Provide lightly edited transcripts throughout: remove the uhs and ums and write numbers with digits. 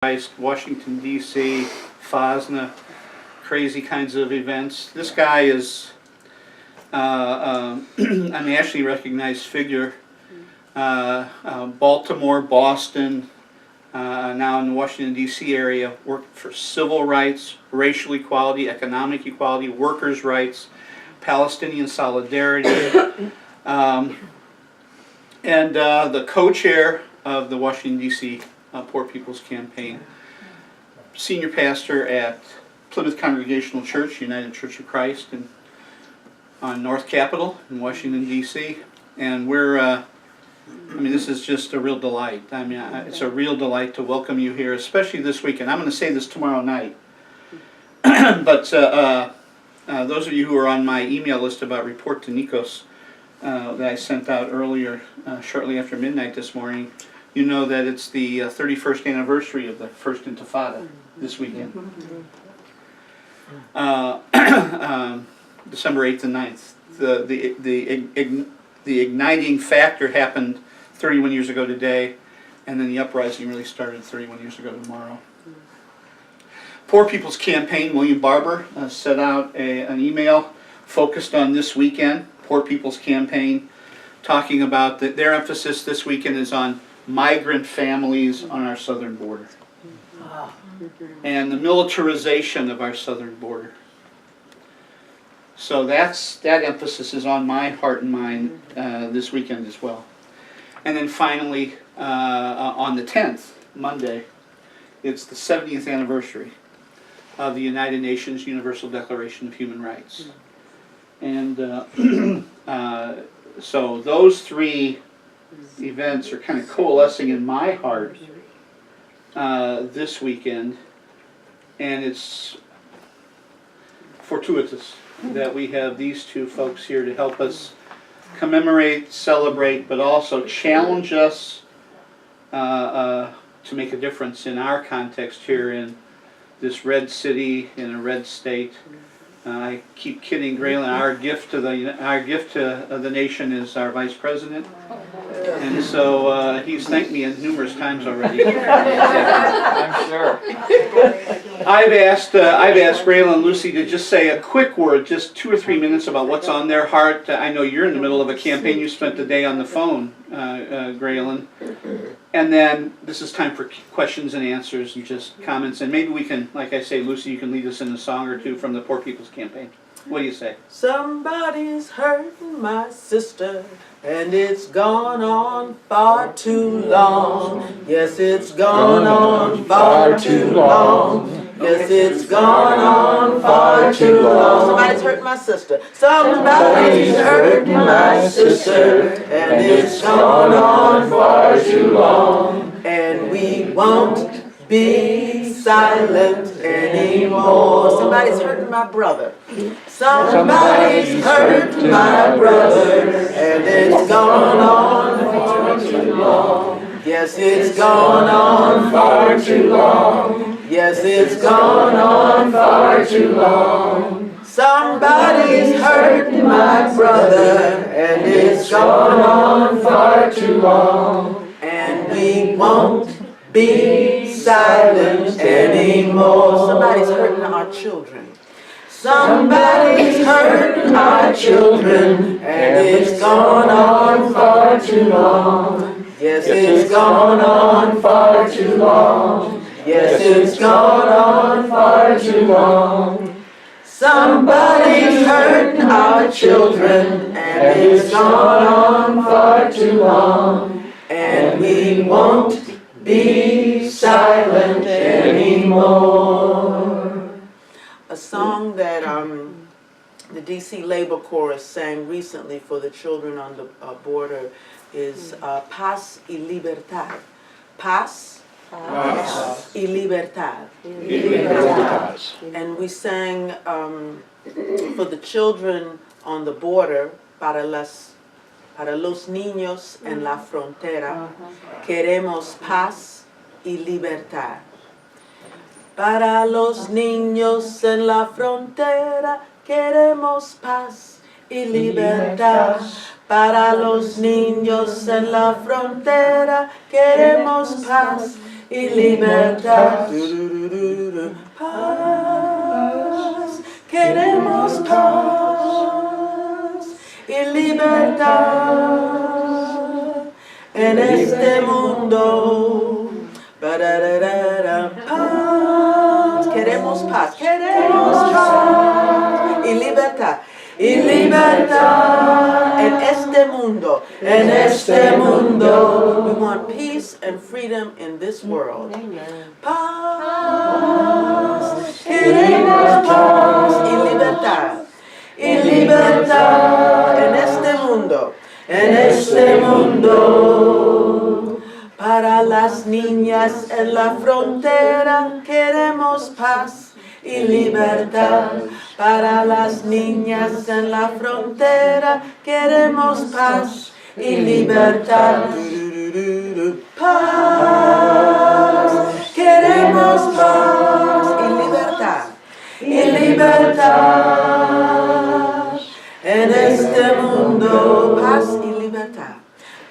Washington, D.C., FOSNA, crazy kinds of events. This guy is a nationally recognized figure. Baltimore, Boston, now in the Washington, D.C. area, worked for civil rights, racial equality, economic equality, workers' rights, Palestinian solidarity, and the co-chair of the Washington, D.C. Poor People's Campaign, senior pastor at Plymouth Congregational Church, United Church of Christ, on North Capitol in Washington, D.C. And we're, this is just a real delight. It's a real delight to welcome you here, especially this weekend. I'm going to say this tomorrow night, but those of you who are on my email list about Report to Nikos that I sent out earlier, shortly after midnight this morning, you know that it's the 31st anniversary of the First Intifada this weekend. December 8th and 9th. The igniting factor happened 31 years ago today, and then the uprising really started 31 years ago tomorrow. Poor People's Campaign, William Barber, set out an email focused on this weekend. Poor People's Campaign, talking about that their emphasis this weekend is on migrant families on our southern border and the militarization of our southern border. So that emphasis is on my heart and mind this weekend as well. And then finally, on the 10th, Monday, it's the 70th anniversary of the United Nations Universal Declaration of Human Rights. And so those three events are kind of coalescing in my heart this weekend, and it's fortuitous that we have these two folks here to help us commemorate, celebrate, but also challenge us to make a difference in our context here in this red city, in a red state. I keep kidding Graylan. Our gift to the nation is our vice president, and so he's thanked me numerous times already. I'm sure. I've asked Graylan and Luci to just say a quick word, just 2 or 3 minutes about what's on their heart. I know you're in the middle of a campaign. You spent the day on the phone, Graylan. And then this is time for questions and answers and just comments. And maybe we can, like I say, Luci, you can lead us in a song or two from the Poor People's Campaign. What do you say? Somebody's hurting my sister, and it's gone on far too long. Yes, it's gone on far too long. Yes, it's gone on far too long. Somebody's hurting my sister. Somebody's hurting my sister, and it's gone on far too long. And we won't be silent anymore. Somebody's hurting my brother. Somebody's hurting my brother, and it's gone on far too long. Yes, it's gone on far too long. Yes, it's gone on far too long. Somebody's hurting my brother, and it's gone on far too long. And we won't be silent anymore. Somebody's hurting our children. Somebody's hurting our children, and it's gone on far too long. Yes, it's gone on far too long. Yes, it's gone on far too long. Somebody's hurting our children, and it's gone on far too long. And we won't be silent anymore. A song that the DC Labor Chorus sang recently for the children on the border is Paz y Libertad. Paz y Libertad. And we sang for the children on the border, para los niños en la frontera, queremos paz y libertad. Para los niños en la frontera, queremos paz y libertad. Para los niños en la frontera, queremos paz y libertad. Paz, queremos paz y libertad en este mundo. Paz, queremos paz y libertad. Y libertad en este mundo, en este mundo. We want peace and freedom in this world. Paz, queremos paz y libertad. Y libertad en este mundo, en este mundo. Para las niñas en la frontera queremos paz y libertad. Para las niñas en la frontera queremos paz y libertad. Paz, queremos paz y libertad. Y libertad en este mundo. Paz y libertad.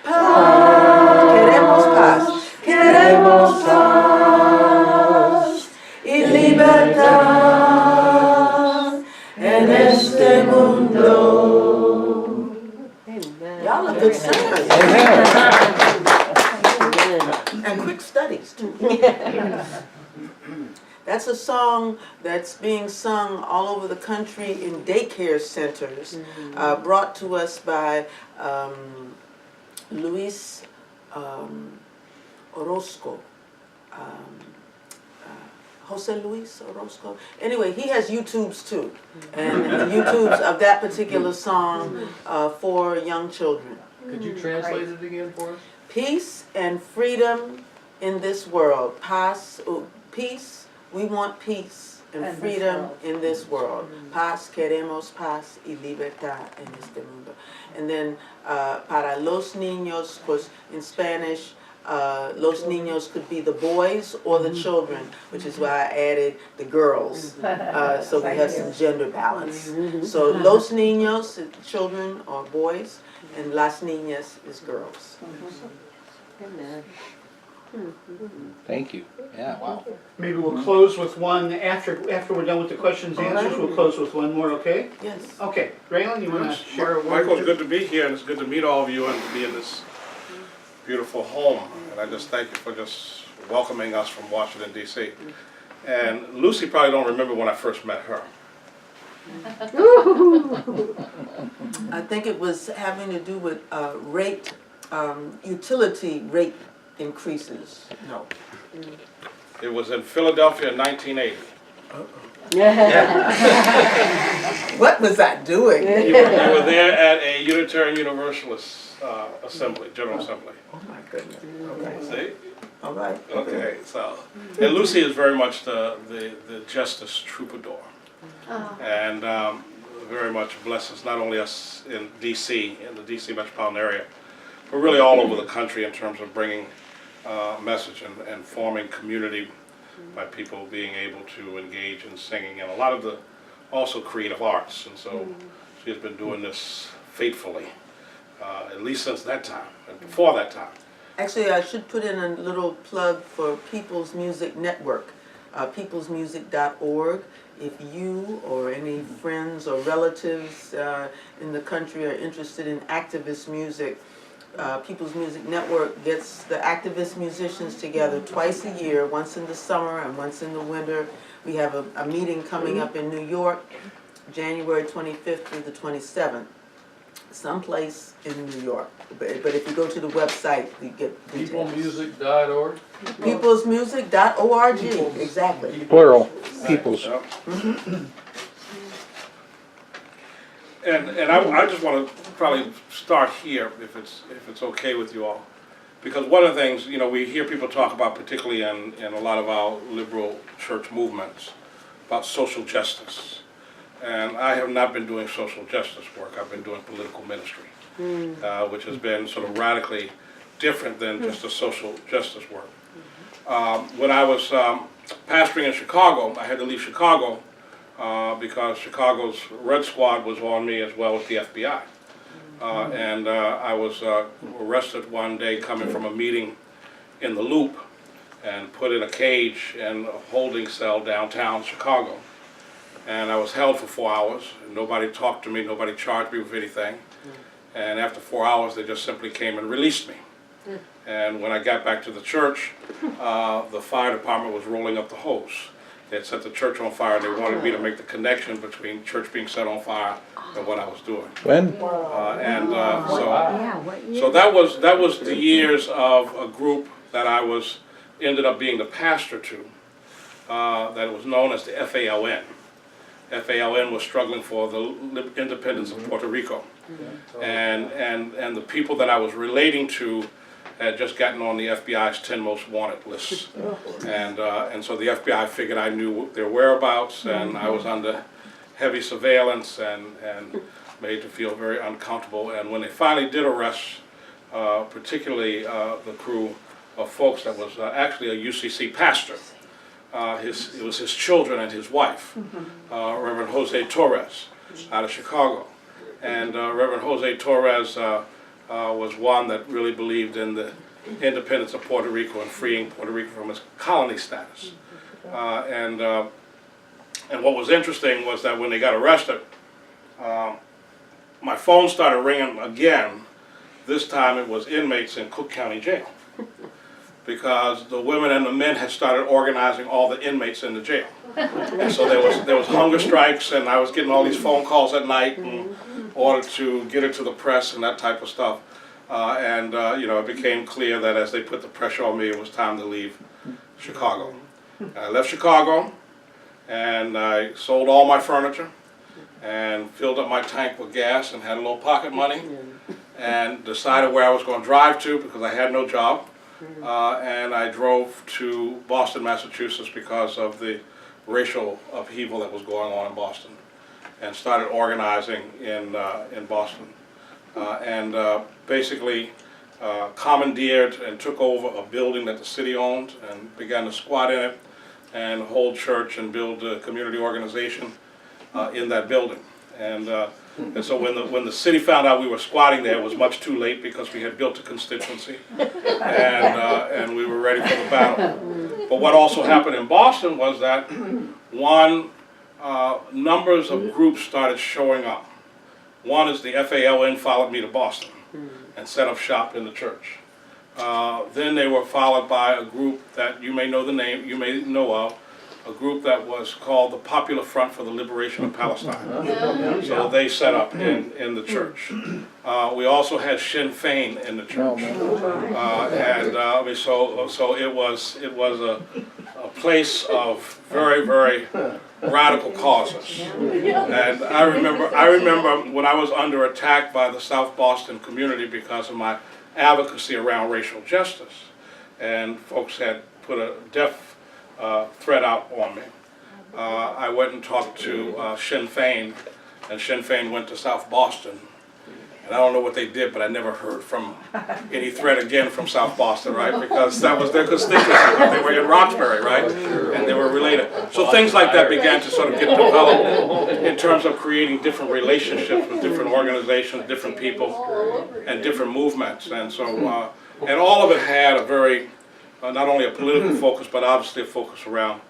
Paz, queremos paz. Queremos paz y libertad en este mundo. Y'all are good singers. And quick studies too. That's a song that's being sung all over the country in daycare centers, brought to us by Luis Orozco. Jose Luis Orozco. Anyway, he has YouTubes too, and YouTubes of that particular song for young children. Could you translate it again for us? Peace and freedom in this world. Paz, peace. We want peace and freedom in this world. Paz, queremos paz y libertad en este mundo. And then para los niños, pues in Spanish, los niños could be the boys or the children, which is why I added the girls, so we have some gender balance. So los niños, children or boys, and las niñas is girls. Thank you. Yeah, wow. Maybe we'll close with one after we're done with the questions and answers. We'll close with one more, okay? Yes. Okay, Graylan, you want to share a word? Michael, it's good to be here, and it's good to meet all of you and to be in this beautiful home. And I just thank you for just welcoming us from Washington, D.C. And Lucy probably don't remember when I first met her. I think it was having to do with rate, utility rate increases. No. It was in Philadelphia in 1980. What was I doing? You were there at a Unitarian Universalist assembly, General Assembly. Oh my goodness. Okay. See? All right. Okay, so, and Lucy is very much the justice troubadour. And very much blesses not only us in D.C., in the D.C. metropolitan area, but really all over the country in terms of bringing message and forming community by people being able to engage in singing and a lot of the also creative arts. And so she has been doing this faithfully, at least since that time and before that time. Actually, I should put in a little plug for People's Music Network, peoplesmusic.org. If you or any friends or relatives in the country are interested in activist music, People's Music Network gets the activist musicians together twice a year, once in the summer and once in the winter. We have a meeting coming up in New York, January 25th through the 27th, someplace in New York. But if you go to the website, you get details. Peoplemusic.org? Peoplesmusic.org, exactly. Plural, peoples. Yep. And I just want to probably start here, if it's okay with you all, because one of the things, you know, we hear people talk about, particularly in a lot of our liberal church movements, about social justice. And I have not been doing social justice work. I've been doing political ministry, which has been sort of radically different than just a social justice work. When I was pastoring in Chicago, I had to leave Chicago because Chicago's Red Squad was on me as well as the FBI. And I was arrested one day coming from a meeting in the Loop and put in a cage in a holding cell downtown Chicago. And I was held for 4 hours. Nobody talked to me, nobody charged me with anything. And after 4 hours, they just simply came and released me. And when I got back to the church, the fire department was rolling up the hose. They had set the church on fire, and they wanted me to make the connection between church being set on fire and what I was doing. When? So that was the years of a group that I ended up being the pastor to, that was known as the FALN. FALN was struggling for the independence of Puerto Rico, and the people that I was relating to had just gotten on the FBI's 10 most wanted lists, and so the FBI figured I knew their whereabouts, and I was under heavy surveillance and made to feel very uncomfortable. And when they finally did arrest, particularly the crew of folks that was actually a UCC pastor, it was his children and his wife, Reverend Jose Torres out of Chicago, and Reverend Jose Torres was one that really believed in the independence of Puerto Rico and freeing Puerto Rico from its colony status. And what was interesting was that when they got arrested, my phone started ringing again. This time it was inmates in Cook County Jail, because the women and the men had started organizing all the inmates in the jail. And so there was hunger strikes, and I was getting all these phone calls at night in order to get it to the press and that type of stuff. You know, it became clear that as they put the pressure on me, it was time to leave Chicago. And I left Chicago, and I sold all my furniture, and filled up my tank with gas, and had a little pocket money, and decided where I was going to drive to because I had no job. And I drove to Boston, Massachusetts, because of the racial upheaval that was going on in Boston, and started organizing in Boston, basically commandeered and took over a building that the city owned and began to squat in it and hold church and build a community organization in that building. And so when the city found out we were squatting there, it was much too late, because we had built a constituency, and we were ready for the battle. But what also happened in Boston was that numbers of groups started showing up. One is the FALN followed me to Boston and set up shop in the church. Then they were followed by a group that you may know the name, you may know of, a group that was called the Popular Front for the Liberation of Palestine. So they set up in the church. We also had Sinn Féin in the church, so it was a place of very, very radical causes. And I remember when I was under attack by the South Boston community because of my advocacy around racial justice, and folks had put a death threat out on me. I went and talked to Sinn Féin, and Sinn Féin went to South Boston. And I don't know what they did, but I never heard from any threat again from South Boston, right? Because that was their constituency. They were in Roxbury, right? And they were related. So things like that began to sort of get developed in terms of creating different relationships with different organizations, different people, and different movements. And so, and all of it had a very, not only a political focus, but obviously a focus around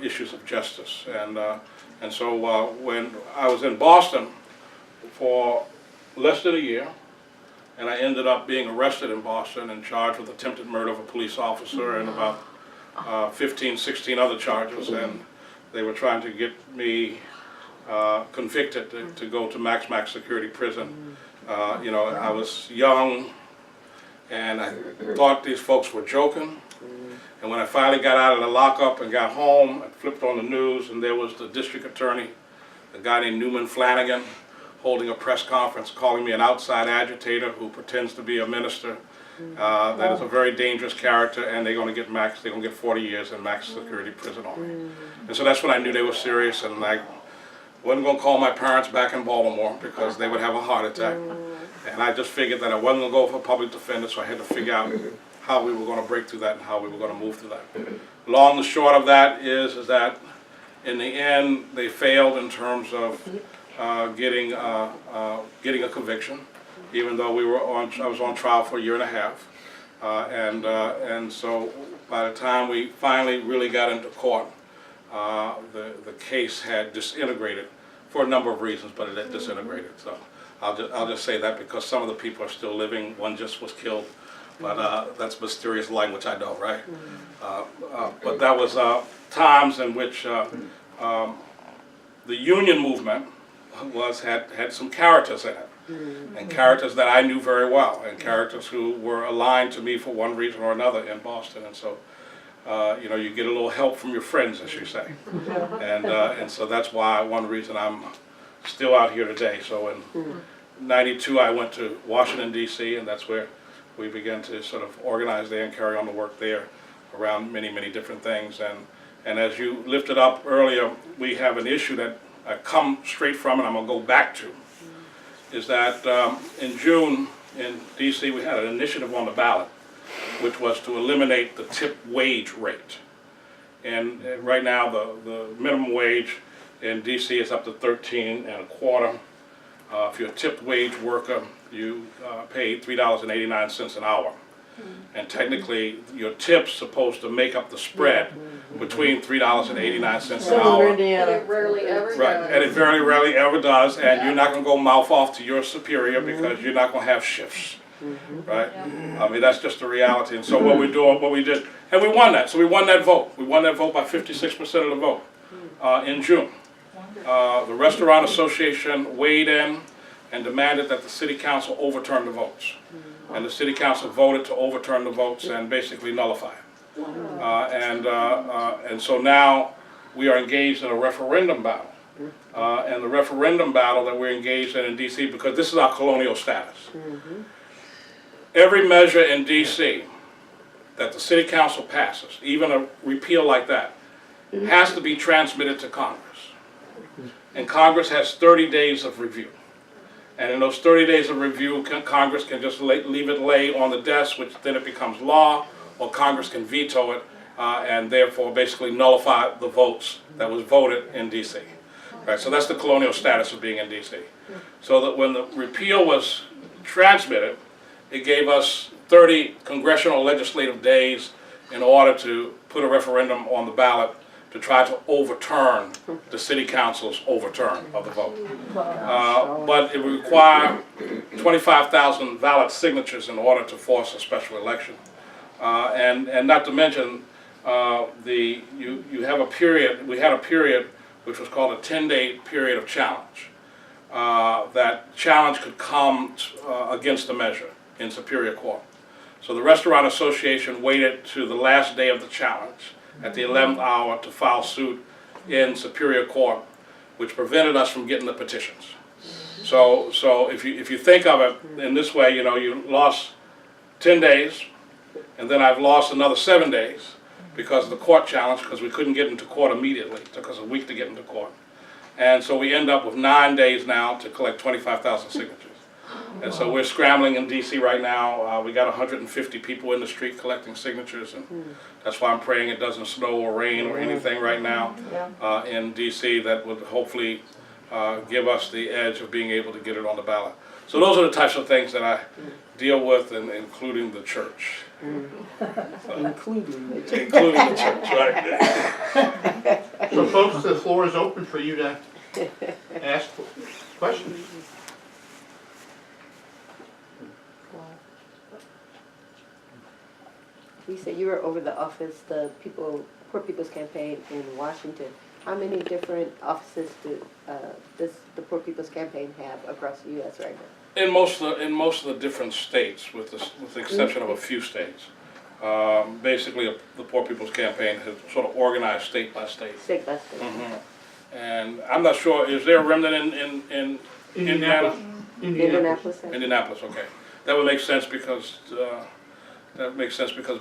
issues of justice. And so when I was in Boston for less than a year, and I ended up being arrested in Boston and charged with attempted murder of a police officer and about 15, 16 other charges, and they were trying to get me convicted to go to max security prison. You know, I was young, and I thought these folks were joking. And when I finally got out of the lockup and got home, I flipped on the news, and there was the district attorney, a guy named Newman Flanagan, holding a press conference, calling me an outside agitator who pretends to be a minister. That is a very dangerous character, and they're going to get 40 years in max security prison on me. And so that's when I knew they were serious, and I wasn't going to call my parents back in Baltimore because they would have a heart attack. And I just figured that I wasn't going to go for a public defender, so I had to figure out how we were going to break through that and how we were going to move through that. Long and short of that is that in the end, they failed in terms of getting a conviction, even though I was on trial for a year and a half, and so by the time we finally really got into court, the case had disintegrated for a number of reasons, but it had disintegrated. So I'll just say that because some of the people are still living. One just was killed, but that's mysterious language, I know, right? But that was times in which the union movement had some characters in it, and characters that I knew very well, and characters who were aligned to me for one reason or another in Boston. And so, you know, you get a little help from your friends, as you say, and so that's why one reason I'm still out here today. So in '92, I went to Washington, D.C., and that's where we began to sort of organize there and carry on the work there around many, many different things. And as you lifted up earlier, we have an issue that I come straight from and I'm going to go back to, is that in June in D.C. we had an initiative on the ballot which was to eliminate the tip wage rate. And right now the minimum wage in D.C. is up to 13 and a quarter. If you're a tipped wage worker, you pay $3.89 an hour. And technically, your tip's supposed to make up the spread between $3.89 an hour. And it rarely ever does. Right, and it very rarely ever does, and you're not going to go mouth off to your superior because you're not going to have shifts, right? I mean, that's just the reality. And so what we did, and we won that. So we won that vote. We won that vote by 56% of the vote in June. The Restaurant Association weighed in and demanded that the City Council overturn the votes. And the City Council voted to overturn the votes and basically nullify it. And so now we are engaged in a referendum battle. And the referendum battle that we're engaged in D.C., because this is our colonial status. Every measure in D.C. that the City Council passes, even a repeal like that, has to be transmitted to Congress. And Congress has 30 days of review. And in those 30 days of review, Congress can just leave it lay on the desk, which then it becomes law, or Congress can veto it, and therefore basically nullify the votes that was voted in D.C. Right, so that's the colonial status of being in D.C. So that when the repeal was transmitted, it gave us 30 congressional legislative days in order to put a referendum on the ballot to try to overturn the City Council's overturn of the vote. But it would require 25,000 valid signatures in order to force a special election. And not to mention, you have a period, we had a period which was called a 10-day period of challenge. That challenge could come against the measure in Superior Court. So the Restaurant Association waited to the last day of the challenge at the 11th hour to file suit in Superior Court, which prevented us from getting the petitions. So if you think of it in this way, you know, you lost 10 days, and then I've lost another 7 days because of the court challenge, because we couldn't get into court immediately. It took us a week to get into court. And so we end up with 9 days now to collect 25,000 signatures. And so we're scrambling in D.C. right now. We got 150 people in the street collecting signatures, and that's why I'm praying it doesn't snow or rain or anything right now in D.C. that would hopefully give us the edge of being able to get it on the ballot. So those are the types of things that I deal with, and including the church. So, including the church, right? So folks, the floor is open for you to ask questions. You said you were over the office, the Poor People's Campaign in Washington. How many different offices does the Poor People's Campaign have across the U.S. right now? In most of the different states, with the exception of a few states, basically the Poor People's Campaign has sort of organized state by state. State by state. And I'm not sure, is there a remnant in Indiana? Indianapolis. Indianapolis, okay. That would make sense because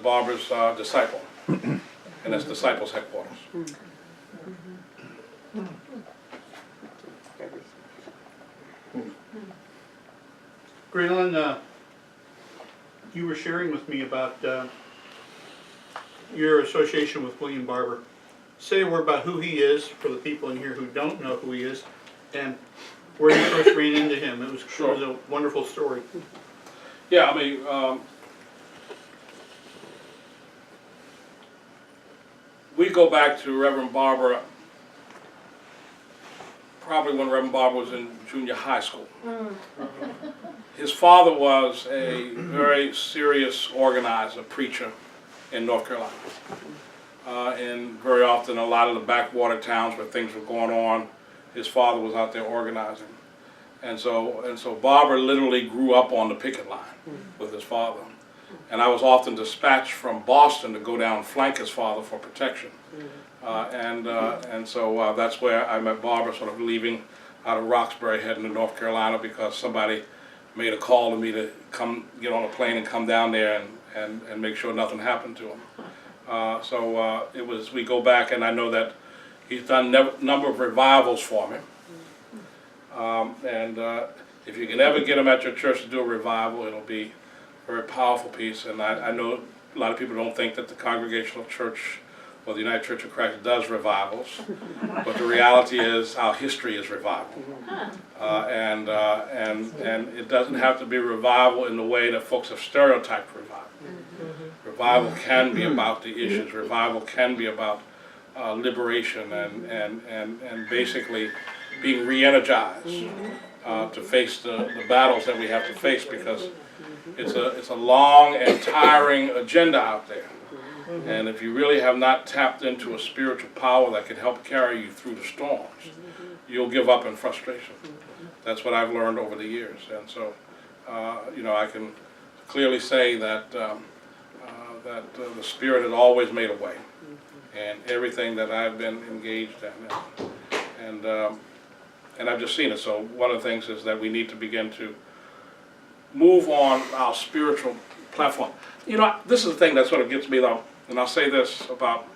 Barbara's Disciple, and that's Disciple's headquarters. Graylan, you were sharing with me about your association with William Barber. Say a word about who he is for the people in here who don't know who he is, and where you first ran into him. It was a wonderful story. Yeah, I mean, we go back to Reverend Barber, probably when Reverend Barber was in junior high school. His father was a very serious organizer, preacher in North Carolina. And very often a lot of the backwater towns where things were going on, his father was out there organizing. And so Barber literally grew up on the picket line with his father. And I was often dispatched from Boston to go down and flank his father for protection. And so that's where I met Barber, sort of leaving out of Roxbury, heading to North Carolina, because somebody made a call to me to come get on a plane and come down there and make sure nothing happened to him. It was, we go back, and I know that he's done a number of revivals for me. If you can ever get him at your church to do a revival, it'll be a very powerful piece. And I know a lot of people don't think that the Congregational Church or the United Church of Christ does revivals, but the reality is our history is revival. And it doesn't have to be revival in the way that folks have stereotyped revival. Revival can be about the issues. Revival can be about liberation and basically being re-energized to face the battles that we have to face, because it's a long and tiring agenda out there. And if you really have not tapped into a spiritual power that can help carry you through the storms, you'll give up in frustration. That's what I've learned over the years. And so, I can clearly say that the Spirit has always made a way, and everything that I've been engaged in, and I've just seen it. So one of the things is that we need to begin to move on our spiritual platform. This is the thing that sort of gets me, though, and I'll say this about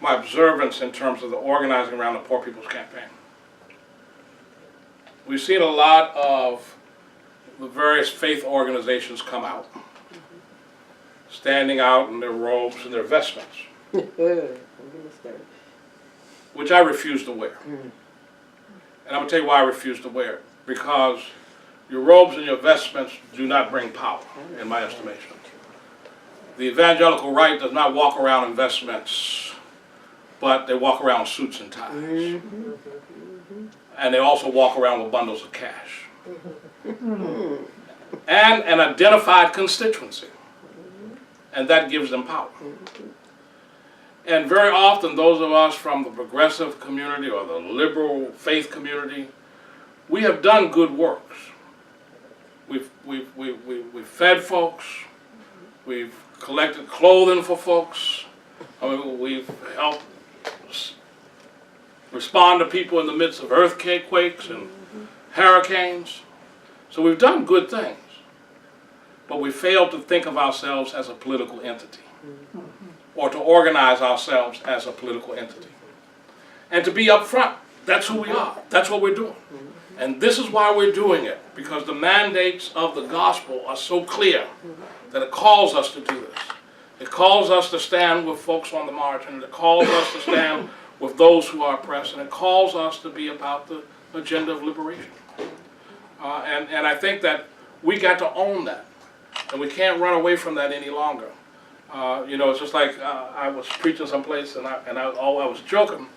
my observance in terms of the organizing around the Poor People's Campaign. We've seen a lot of the various faith organizations come out, standing out in their robes and their vestments, which I refuse to wear. And I'm going to tell you why I refuse to wear it. Because your robes and your vestments do not bring power, in my estimation. The evangelical right does not walk around in vestments, but they walk around in suits and ties. And they also walk around with bundles of cash. And an identified constituency. And that gives them power. And very often those of us from the progressive community or the liberal faith community, we have done good works. We've fed folks. We've collected clothing for folks. We've helped respond to people in the midst of earthquakes and hurricanes. So we've done good things. But we failed to think of ourselves as a political entity, or to organize ourselves as a political entity. And to be upfront, that's who we are. That's what we're doing. And this is why we're doing it, because the mandates of the gospel are so clear that it calls us to do this. It calls us to stand with folks on the margin. It calls us to stand with those who are oppressed. And it calls us to be about the agenda of liberation. And I think that we got to own that. And we can't run away from that any longer. It's just like I was preaching someplace, and I was joking.